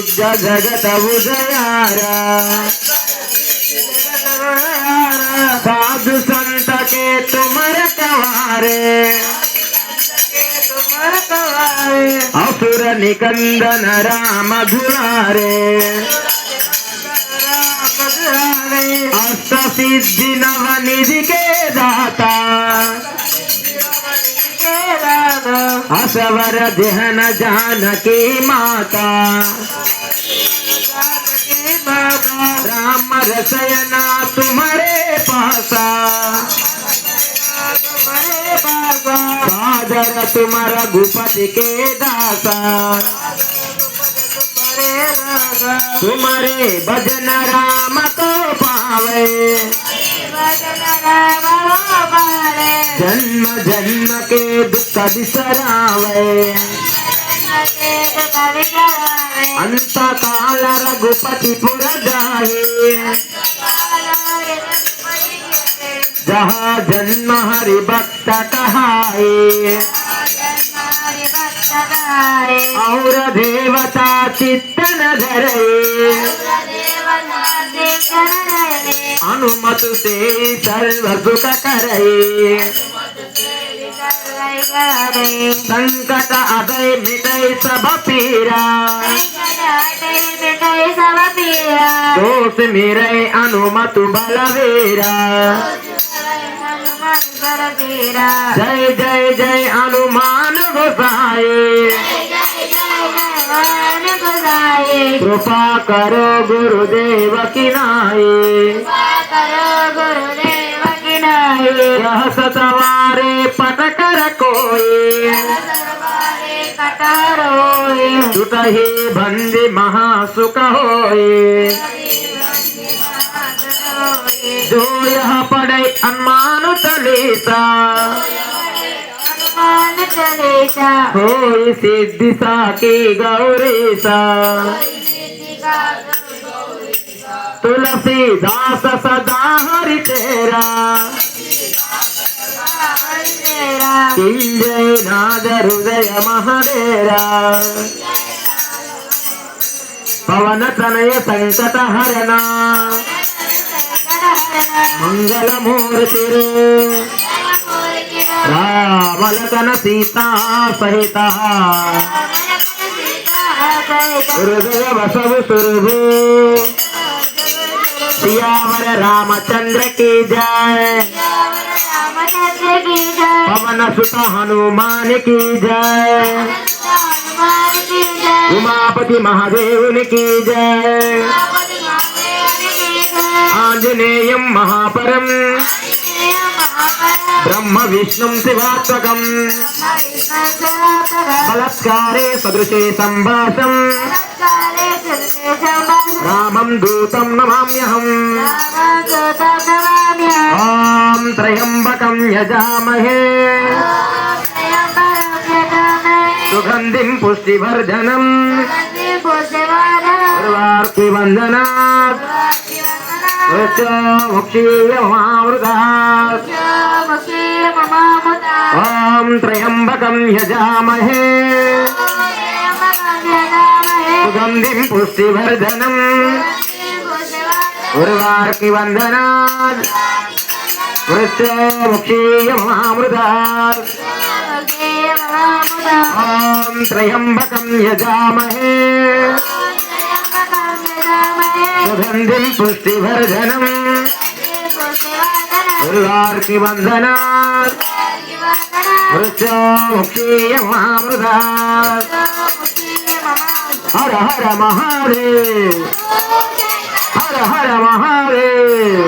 विद्या जगत उजयारा साधु संत के तुमर कवारे असुर निकंदन राम दुलारे अष्ट सिद्धि नव निधि के दाता असवर ध्यान जानकी माता राम रसयना तुम्हारे पासा सादर तुम्हारा गुपति के दासा तुम्हारे भजन राम को पावे जन्म जन्म के दुख बिसरावे अंत काल रघुपति पुर जाए जहाँ जन्म हरि भक्त कहाए और देवता चित्तन धरे अनुमत से सर्व सुख करे संकट अभय मिटै सब पीरा दोष मेरे अनुमत बलवीरा जय जय जय हनुमान गोसाई कृपा करो गुरुदेव की नाई यह सतवारे पटकर कोई टूटहि बंदी महासुख होए जो यह पढ़े अनुमान चलेता होई सिद्धि साकी गौरीसा तुलसीदास सदा हरि तेरा किंजय नाद हृदय महडेरा पवन तनय संकट हरना मंगल मूर्ति राम लखन सीता सहिता हृदय बसव सुरभु सियावर रामचंद्र की जय पवन सुत हनुमान की जय उमापति महादेव की जय आंजनेयं महापरम ब्रह्म विष्णु शिवात्मकं बलात्कारे सदृशे संभाषं रामं दूतं नमाम्यहम् ॐ त्र्यंबकं यजामहे सुगंधिं पुष्टिवर्धनम् उर्वारुकवन्दनात् ॐ त्र्यंबकं यजामहे सुगंधिं पुष्टिवर्धनम् उर्वारुकवन्दनात् वृक्षमुक्षीयमामृतात् ॐ त्र्यंबकं यजामहे सुगंधिं पुष्टिवर्धनम् उर्वारुकवन्दनात् वृक्षमुक्षीयमामृतात् हर हर महादेव हर हर महादेव।